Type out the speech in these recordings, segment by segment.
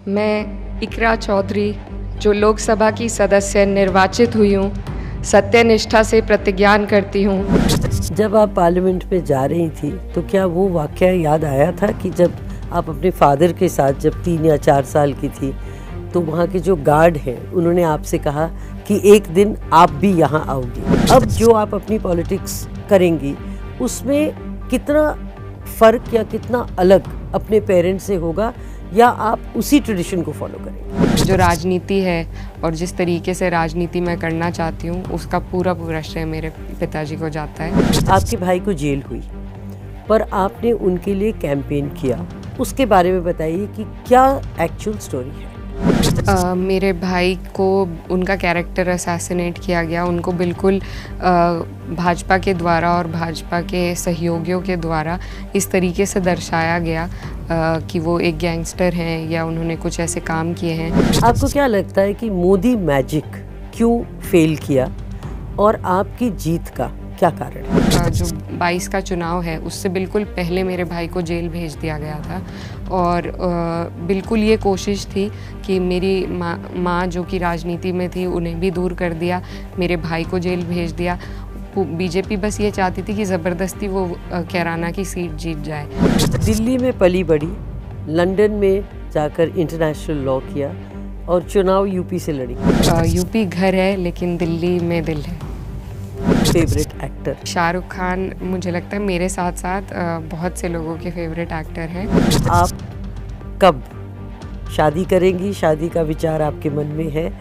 मैं इकरा चौधरी, जो लोकसभा की सदस्य निर्वाचित हुई हूँ, सत्यनिष्ठा से प्रतिज्ञान करती हूँ। जब आप पार्लियामेंट में जा रही थी तो क्या वो वाक़या याद आया था कि जब आप अपने फादर के साथ जब 3 या 4 साल की थी तो वहाँ के जो गार्ड हैं उन्होंने आपसे कहा कि एक दिन आप भी यहाँ आओगी। अब जो आप अपनी पॉलिटिक्स करेंगी उसमें कितना फ़र्क या कितना अलग अपने पेरेंट्स से होगा, या आप उसी ट्रेडिशन को फॉलो करेंगे? जो राजनीति है और जिस तरीके से राजनीति मैं करना चाहती हूँ उसका पूरा श्रेय मेरे पिताजी को जाता है। आपके भाई को जेल हुई पर आपने उनके लिए कैंपेन किया, उसके बारे में बताइए कि क्या एक्चुअल स्टोरी है? मेरे भाई को उनका कैरेक्टर असैसिनेट किया गया। उनको बिल्कुल भाजपा के द्वारा और भाजपा के सहयोगियों के द्वारा इस तरीके से दर्शाया गया कि वो एक गैंगस्टर हैं या उन्होंने कुछ ऐसे काम किए हैं। आपको क्या लगता है कि मोदी मैजिक क्यों फेल किया और आपकी जीत का क्या कारण है? जो 22 का चुनाव है उससे बिल्कुल पहले मेरे भाई को जेल भेज दिया गया था और बिल्कुल ये कोशिश थी कि मेरी माँ जो कि राजनीति में थी उन्हें भी दूर कर दिया, मेरे भाई को जेल भेज दिया। बीजेपी बस ये चाहती थी कि ज़बरदस्ती वो कैराना की सीट जीत जाए। दिल्ली में पली बड़ी, लंदन में जाकर इंटरनेशनल लॉ किया और चुनाव यूपी से लड़ी। यूपी घर है लेकिन दिल्ली में दिल है। Favourite actor? शाहरुख खान मुझे लगता है मेरे साथ साथ बहुत से लोगों के फेवरेट एक्टर हैं। आप कब शादी करेंगी? शादी का विचार आपके मन में है?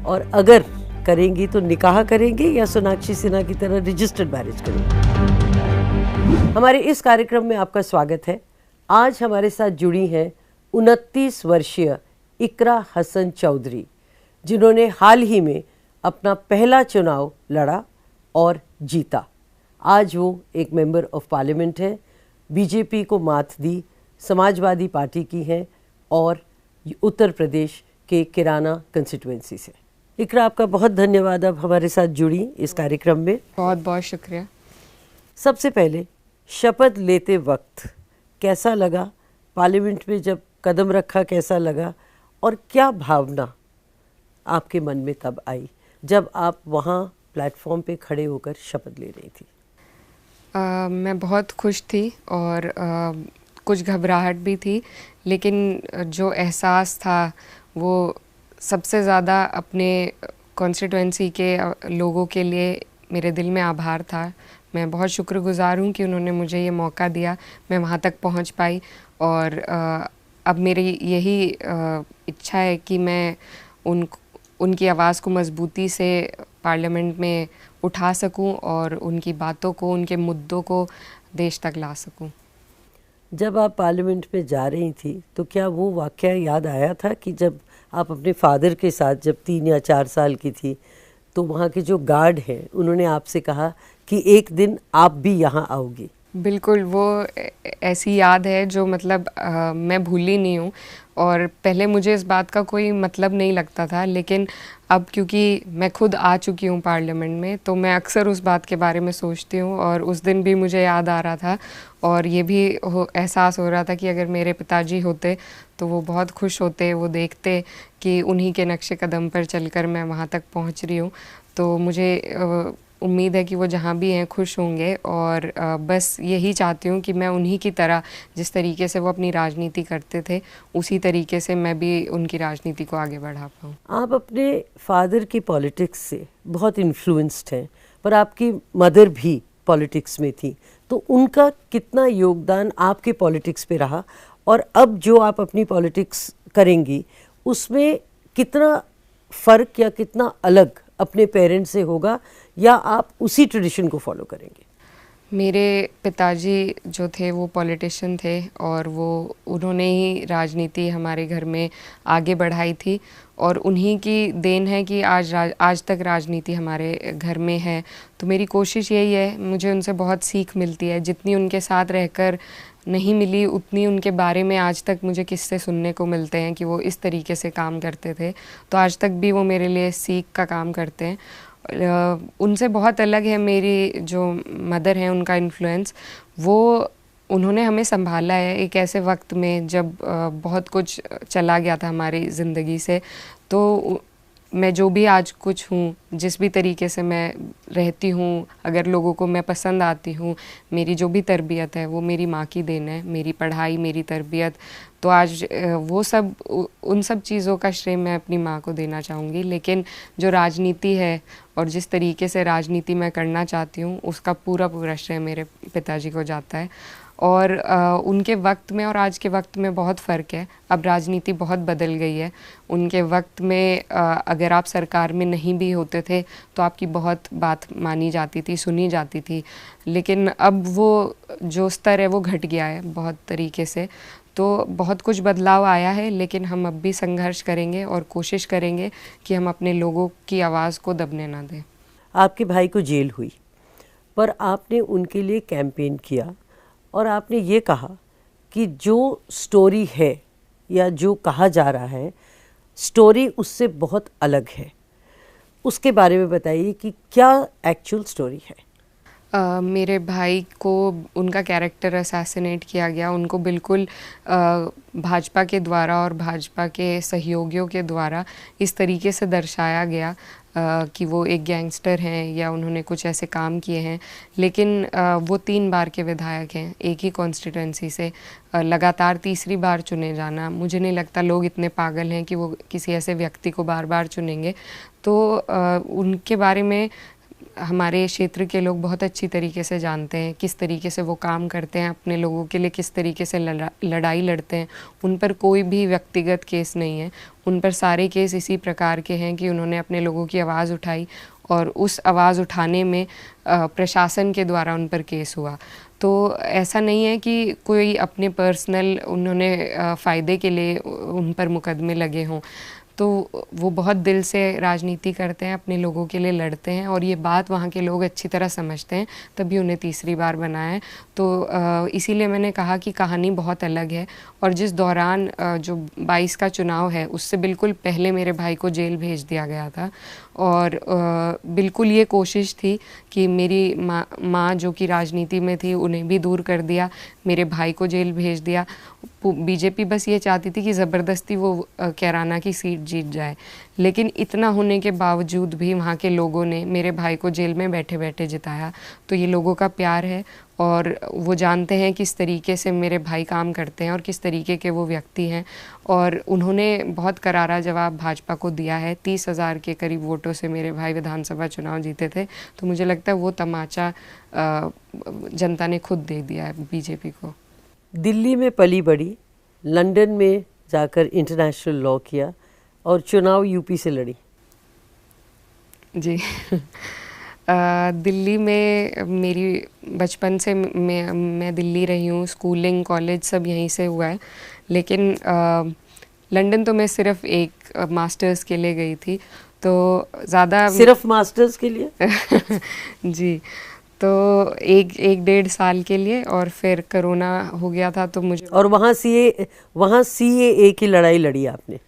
और अगर करेंगी तो निकाह करेंगी या सोनाक्षी सिन्हा की तरह रजिस्टर्ड मैरिज करेंगी? हमारे इस कार्यक्रम में आपका स्वागत है। आज हमारे साथ जुड़ी हैं 29 वर्षीय इकरा हसन चौधरी, जिन्होंने हाल ही में अपना पहला चुनाव लड़ा और जीता। आज वो एक मेंबर ऑफ पार्लियामेंट है, बीजेपी को मात दी, समाजवादी पार्टी की हैं और उत्तर प्रदेश के किराना कंस्टिट्यूएंसी से। इकरा, आपका बहुत धन्यवाद आप हमारे साथ जुड़ी इस कार्यक्रम में। बहुत बहुत शुक्रिया। सबसे पहले शपथ लेते वक्त कैसा लगा? पार्लियामेंट में जब कदम रखा कैसा लगा? और क्या भावना आपके मन में तब आई जब आप वहाँ प्लेटफॉर्म पे खड़े होकर शपथ ले रही थी? मैं बहुत खुश थी और कुछ घबराहट भी थी, लेकिन जो एहसास था वो सबसे ज़्यादा अपने कॉन्स्टिट्यूएंसी के लोगों के लिए मेरे दिल में आभार था। मैं बहुत शुक्रगुज़ार हूँ कि उन्होंने मुझे ये मौका दिया, मैं वहाँ तक पहुँच पाई। और अब मेरी यही इच्छा है कि मैं उनकी आवाज़ को मजबूती से पार्लियामेंट में उठा सकूं और उनकी बातों को, उनके मुद्दों को देश तक ला सकूं। जब आप पार्लियामेंट में जा रही थी तो क्या वो वाक़या याद आया था कि जब आप अपने फादर के साथ जब 3 या 4 साल की थी तो वहाँ के जो गार्ड हैं उन्होंने आपसे कहा कि एक दिन आप भी यहाँ आओगी? बिल्कुल, वो ऐसी याद है जो मतलब मैं भूली नहीं हूँ। और पहले मुझे इस बात का कोई मतलब नहीं लगता था, लेकिन अब क्योंकि मैं खुद आ चुकी हूँ पार्लियामेंट में तो मैं अक्सर उस बात के बारे में सोचती हूँ। और उस दिन भी मुझे याद आ रहा था और ये भी एहसास हो रहा था कि अगर मेरे पिताजी होते तो वो बहुत खुश होते, वो देखते कि उन्हीं के नक्शे कदम पर चलकर मैं वहाँ तक पहुँच रही हूँ। तो मुझे उम्मीद है कि वो जहाँ भी हैं खुश होंगे। और बस यही चाहती हूँ कि मैं उन्हीं की तरह, जिस तरीके से वो अपनी राजनीति करते थे, उसी तरीके से मैं भी उनकी राजनीति को आगे बढ़ा पाऊँ। आप अपने फादर की पॉलिटिक्स से बहुत इन्फ्लुएंस्ड हैं, पर आपकी मदर भी पॉलिटिक्स में थी, तो उनका कितना योगदान आपके पॉलिटिक्स पे रहा? और अब जो आप अपनी पॉलिटिक्स करेंगी उसमें कितना फ़र्क या कितना अलग अपने पेरेंट्स से होगा, या आप उसी ट्रेडिशन को फॉलो करेंगे? मेरे पिताजी जो थे वो पॉलिटिशियन थे और उन्होंने ही राजनीति हमारे घर में आगे बढ़ाई थी और उन्हीं की देन है कि आज तक राजनीति हमारे घर में है। तो मेरी कोशिश यही है, मुझे उनसे बहुत सीख मिलती है, जितनी उनके साथ रहकर नहीं मिली उतनी उनके बारे में आज तक मुझे किस्से सुनने को मिलते हैं कि वो इस तरीके से काम करते थे। तो आज तक भी वो मेरे लिए सीख का काम करते हैं। उनसे बहुत अलग है मेरी जो मदर हैं, उनका इन्फ्लुएंस। वो उन्होंने हमें संभाला है एक ऐसे वक्त में जब बहुत कुछ चला गया था हमारी ज़िंदगी से। तो मैं जो भी आज कुछ हूँ, जिस भी तरीके से मैं रहती हूँ, अगर लोगों को मैं पसंद आती हूँ, मेरी जो भी तरबियत है वो मेरी माँ की देन है, मेरी पढ़ाई, मेरी तरबियत। तो आज वो सब उन सब चीज़ों का श्रेय मैं अपनी माँ को देना चाहूँगी। लेकिन जो राजनीति है और जिस तरीके से राजनीति मैं करना चाहती हूँ, उसका पूरा पूरा श्रेय मेरे पिताजी को जाता है। और उनके वक्त में और आज के वक्त में बहुत फ़र्क है। अब राजनीति बहुत बदल गई है। उनके वक्त में अगर आप सरकार में नहीं भी होते थे तो आपकी बहुत बात मानी जाती थी, सुनी जाती थी। लेकिन अब वो जो स्तर है वो घट गया है बहुत तरीके से। तो बहुत कुछ बदलाव आया है, लेकिन हम अब भी संघर्ष करेंगे और कोशिश करेंगे कि हम अपने लोगों की आवाज़ को दबने ना दें। आपके भाई को जेल हुई, पर आपने उनके लिए कैंपेन किया और आपने ये कहा कि जो स्टोरी है या जो कहा जा रहा है, स्टोरी उससे बहुत अलग है। उसके बारे में बताइए कि क्या एक्चुअल स्टोरी है। मेरे भाई को उनका कैरेक्टर असैसिनेट किया गया। उनको बिल्कुल भाजपा के द्वारा और भाजपा के सहयोगियों के द्वारा इस तरीके से दर्शाया गया कि वो एक गैंगस्टर हैं या उन्होंने कुछ ऐसे काम किए हैं। लेकिन वो 3 बार के विधायक हैं एक ही कॉन्स्टिट्यूंसी से। लगातार तीसरी बार चुने जाना, मुझे नहीं लगता लोग इतने पागल हैं कि वो किसी ऐसे व्यक्ति को बार बार चुनेंगे। तो उनके बारे में हमारे क्षेत्र के लोग बहुत अच्छी तरीके से जानते हैं किस तरीके से वो काम करते हैं, अपने लोगों के लिए किस तरीके से लड़ाई लड़ते हैं। उन पर कोई भी व्यक्तिगत केस नहीं है, उन पर सारे केस इसी प्रकार के हैं कि उन्होंने अपने लोगों की आवाज़ उठाई और उस आवाज़ उठाने में प्रशासन के द्वारा उन पर केस हुआ। तो ऐसा नहीं है कि कोई अपने पर्सनल उन्होंने फ़ायदे के लिए उन पर मुकदमे लगे हों। तो वो बहुत दिल से राजनीति करते हैं, अपने लोगों के लिए लड़ते हैं और ये बात वहाँ के लोग अच्छी तरह समझते हैं, तभी उन्हें तीसरी बार बनाया है। तो इसीलिए मैंने कहा कि कहानी बहुत अलग है। और जिस दौरान जो 22 का चुनाव है उससे बिल्कुल पहले मेरे भाई को जेल भेज दिया गया था और बिल्कुल ये कोशिश थी कि मेरी माँ जो कि राजनीति में थी उन्हें भी दूर कर दिया, मेरे भाई को जेल भेज दिया। बीजेपी बस ये चाहती थी कि ज़बरदस्ती वो कैराना की सीट जीत जाए। लेकिन इतना होने के बावजूद भी वहाँ के लोगों ने मेरे भाई को जेल में बैठे बैठे जिताया। तो ये लोगों का प्यार है और वो जानते हैं किस तरीके से मेरे भाई काम करते हैं और किस तरीके के वो व्यक्ति हैं। और उन्होंने बहुत करारा जवाब भाजपा को दिया है। 30,000 के करीब वोटों से मेरे भाई विधानसभा चुनाव जीते थे। तो मुझे लगता है वो तमाचा जनता ने खुद दे दिया है बीजेपी को। दिल्ली में पली बड़ी, लंदन में जाकर इंटरनेशनल लॉ किया और चुनाव यूपी से लड़ी। जी दिल्ली में मेरी बचपन से मैं दिल्ली रही हूँ, स्कूलिंग कॉलेज सब यहीं से हुआ है। लेकिन लंदन तो मैं सिर्फ एक मास्टर्स के लिए गई थी, तो ज़्यादा सिर्फ मास्टर्स के लिए जी, तो एक 1.5 साल के लिए और फिर कोरोना हो गया था तो मुझे। और वहाँ CAA की लड़ाई लड़ी आपने?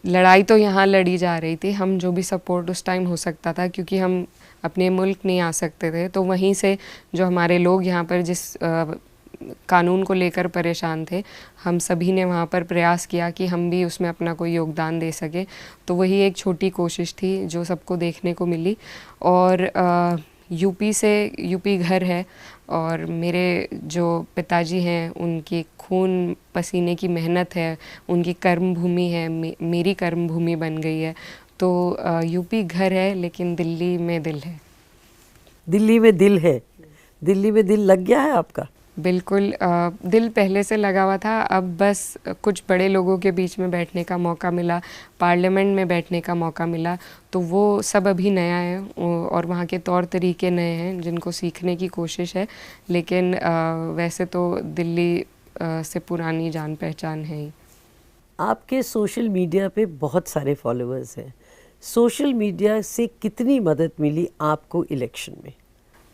लड़ाई तो यहाँ लड़ी जा रही थी, हम जो भी सपोर्ट उस टाइम हो सकता था क्योंकि हम अपने मुल्क नहीं आ सकते थे, तो वहीं से जो हमारे लोग यहाँ पर जिस कानून को लेकर परेशान थे, हम सभी ने वहाँ पर प्रयास किया कि हम भी उसमें अपना कोई योगदान दे सके। तो वही एक छोटी कोशिश थी जो सबको देखने को मिली। और यूपी घर है और मेरे जो पिताजी हैं उनकी खून पसीने की मेहनत है, उनकी कर्म भूमि है, मेरी कर्म भूमि बन गई है। तो यूपी घर है लेकिन दिल्ली में दिल है। दिल्ली में दिल है, दिल्ली में दिल लग गया है आपका? बिल्कुल, दिल पहले से लगा हुआ था, अब बस कुछ बड़े लोगों के बीच में बैठने का मौका मिला, पार्लियामेंट में बैठने का मौका मिला, तो वो सब अभी नया है और वहाँ के तौर तरीके नए हैं जिनको सीखने की कोशिश है। लेकिन वैसे तो दिल्ली से पुरानी जान पहचान है ही। आपके सोशल मीडिया पे बहुत सारे फॉलोअर्स हैं, सोशल मीडिया से कितनी मदद मिली आपको इलेक्शन में?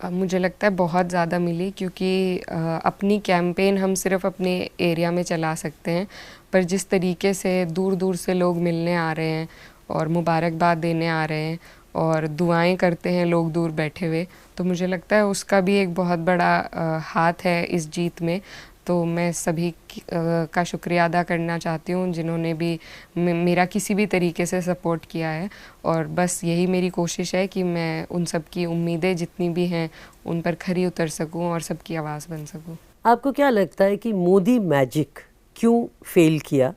मुझे लगता है बहुत ज़्यादा मिली, क्योंकि अपनी कैंपेन हम सिर्फ अपने एरिया में चला सकते हैं, पर जिस तरीके से दूर दूर से लोग मिलने आ रहे हैं और मुबारकबाद देने आ रहे हैं और दुआएं करते हैं लोग दूर बैठे हुए, तो मुझे लगता है उसका भी एक बहुत बड़ा हाथ है इस जीत में। तो मैं सभी का शुक्रिया अदा करना चाहती हूँ जिन्होंने भी मेरा किसी भी तरीके से सपोर्ट किया है, और बस यही मेरी कोशिश है कि मैं उन सब की उम्मीदें जितनी भी हैं उन पर खरी उतर सकूँ और सबकी आवाज़ बन सकूँ। आपको क्या लगता है कि मोदी मैजिक क्यों फेल किया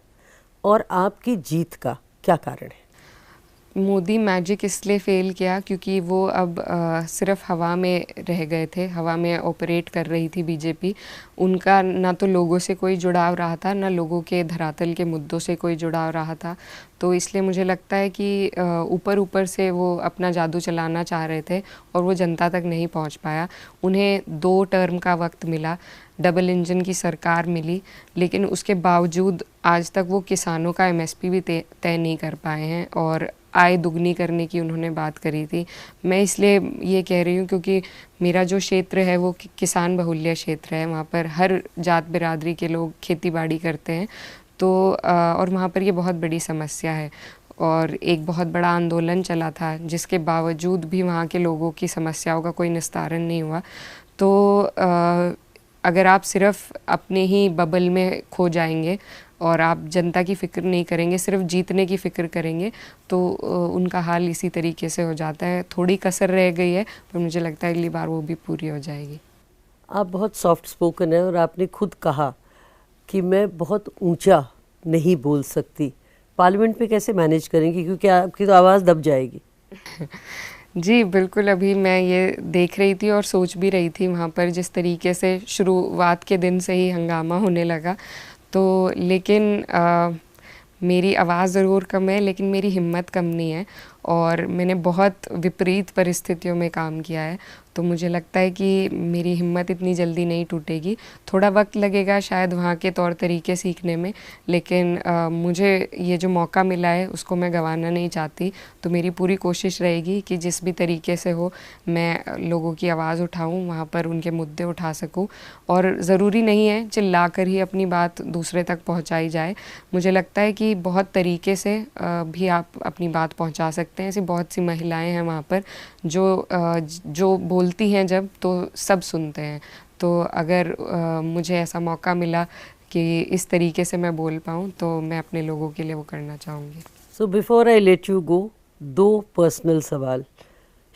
और आपकी जीत का क्या कारण है? मोदी मैजिक इसलिए फ़ेल किया क्योंकि वो अब सिर्फ हवा में रह गए थे, हवा में ऑपरेट कर रही थी बीजेपी। उनका ना तो लोगों से कोई जुड़ाव रहा था, ना लोगों के धरातल के मुद्दों से कोई जुड़ाव रहा था। तो इसलिए मुझे लगता है कि ऊपर ऊपर से वो अपना जादू चलाना चाह रहे थे और वो जनता तक नहीं पहुंच पाया। उन्हें 2 टर्म का वक्त मिला, डबल इंजन की सरकार मिली, लेकिन उसके बावजूद आज तक वो किसानों का एमएसपी भी तय नहीं कर पाए हैं, और आय दुगनी करने की उन्होंने बात करी थी। मैं इसलिए ये कह रही हूँ क्योंकि मेरा जो क्षेत्र है वो किसान बहुल्य क्षेत्र है, वहाँ पर हर जात बिरादरी के लोग खेती बाड़ी करते हैं। तो और वहाँ पर ये बहुत बड़ी समस्या है, और एक बहुत बड़ा आंदोलन चला था जिसके बावजूद भी वहाँ के लोगों की समस्याओं का कोई निस्तारण नहीं हुआ। तो अगर आप सिर्फ अपने ही बबल में खो जाएंगे और आप जनता की फ़िक्र नहीं करेंगे, सिर्फ जीतने की फ़िक्र करेंगे, तो उनका हाल इसी तरीके से हो जाता है। थोड़ी कसर रह गई है, पर मुझे लगता है अगली बार वो भी पूरी हो जाएगी। आप बहुत सॉफ्ट स्पोकन है और आपने खुद कहा कि मैं बहुत ऊंचा नहीं बोल सकती। पार्लियामेंट में कैसे मैनेज करेंगी, क्योंकि आपकी तो आवाज़ दब जाएगी। जी बिल्कुल, अभी मैं ये देख रही थी और सोच भी रही थी वहाँ पर जिस तरीके से शुरुआत के दिन से ही हंगामा होने लगा। तो लेकिन मेरी आवाज़ ज़रूर कम है, लेकिन मेरी हिम्मत कम नहीं है, और मैंने बहुत विपरीत परिस्थितियों में काम किया है। तो मुझे लगता है कि मेरी हिम्मत इतनी जल्दी नहीं टूटेगी। थोड़ा वक्त लगेगा शायद वहाँ के तौर तरीके सीखने में, लेकिन मुझे ये जो मौका मिला है उसको मैं गंवाना नहीं चाहती। तो मेरी पूरी कोशिश रहेगी कि जिस भी तरीके से हो मैं लोगों की आवाज़ उठाऊँ, वहाँ पर उनके मुद्दे उठा सकूँ, और ज़रूरी नहीं है चिल्ला कर ही अपनी बात दूसरे तक पहुँचाई जाए। मुझे लगता है कि बहुत तरीके से भी आप अपनी बात पहुँचा सकते हैं। ऐसी बहुत सी महिलाएं हैं वहाँ पर जो बोलती हैं जब, तो सब सुनते हैं। तो अगर मुझे ऐसा मौका मिला कि इस तरीके से मैं बोल पाऊँ, तो मैं अपने लोगों के लिए वो करना चाहूँगी। So before I let you go, 2 personal सवाल।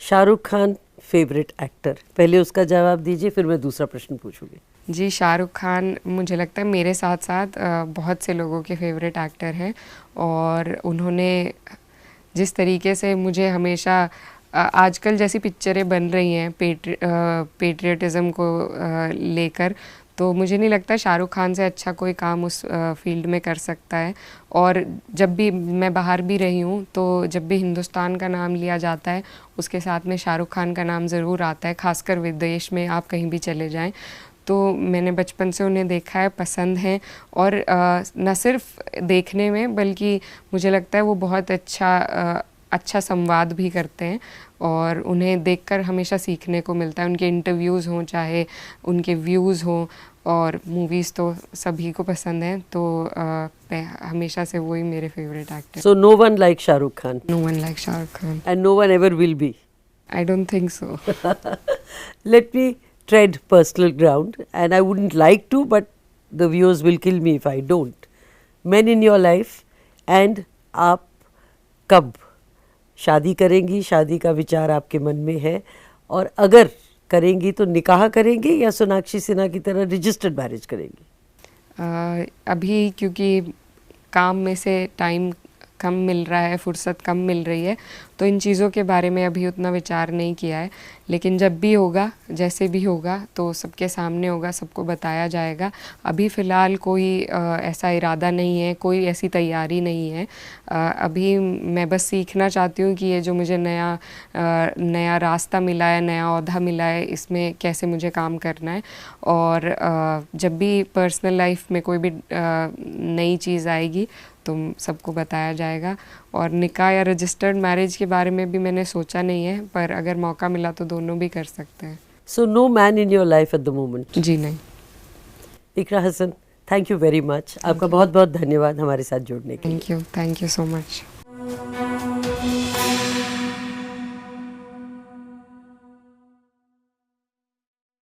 शाहरुख खान फेवरेट एक्टर, पहले उसका जवाब दीजिए, फिर मैं दूसरा प्रश्न पूछूंगी। जी, शाहरुख खान मुझे लगता है मेरे साथ साथ बहुत से लोगों के फेवरेट एक्टर हैं, और उन्होंने जिस तरीके से मुझे हमेशा आजकल जैसी पिक्चरें बन रही हैं पेट्रियटिज़म को लेकर, तो मुझे नहीं लगता शाहरुख खान से अच्छा कोई काम उस फील्ड में कर सकता है। और जब भी मैं बाहर भी रही हूँ, तो जब भी हिंदुस्तान का नाम लिया जाता है उसके साथ में शाहरुख खान का नाम ज़रूर आता है, खासकर विदेश में आप कहीं भी चले जाएं। तो मैंने बचपन से उन्हें देखा है, पसंद हैं, और न सिर्फ देखने में बल्कि मुझे लगता है वो बहुत अच्छा संवाद भी करते हैं, और उन्हें देखकर हमेशा सीखने को मिलता है। उनके इंटरव्यूज़ हों, चाहे उनके व्यूज़ हों, और मूवीज़ तो सभी को पसंद हैं। तो हमेशा से वही मेरे favourite actor. So no one like Shahrukh Khan? No one like Shahrukh Khan, and no one ever will be? I don't think so. Let me tread personal ground, and I wouldn't like to, but the viewers will kill me if I don't. Men in your life, and आप कब शादी करेंगी? शादी का विचार आपके मन में है, और अगर करेंगी तो निकाह करेंगी या सोनाक्षी सिन्हा की तरह रजिस्टर्ड मैरिज करेंगी? अभी क्योंकि काम में से टाइम कम मिल रहा है, फुर्सत कम मिल रही है, तो इन चीज़ों के बारे में अभी उतना विचार नहीं किया है। लेकिन जब भी होगा, जैसे भी होगा, तो सबके सामने होगा, सबको बताया जाएगा। अभी फ़िलहाल कोई ऐसा इरादा नहीं है, कोई ऐसी तैयारी नहीं है। अभी मैं बस सीखना चाहती हूँ कि ये जो मुझे नया रास्ता मिला है, नया ओहदा मिला है, इसमें कैसे मुझे काम करना है। और जब भी पर्सनल लाइफ में कोई भी नई चीज़ आएगी तो सबको बताया जाएगा। और निकाह या रजिस्टर्ड मैरिज के बारे में भी मैंने सोचा नहीं है, पर अगर मौका मिला तो दोनों भी कर सकते हैं। So no man in your life at the moment? जी नहीं। Iqra Hasan, thank you very much. आपका बहुत बहुत धन्यवाद हमारे साथ जुड़ने के लिए। Thank you so much.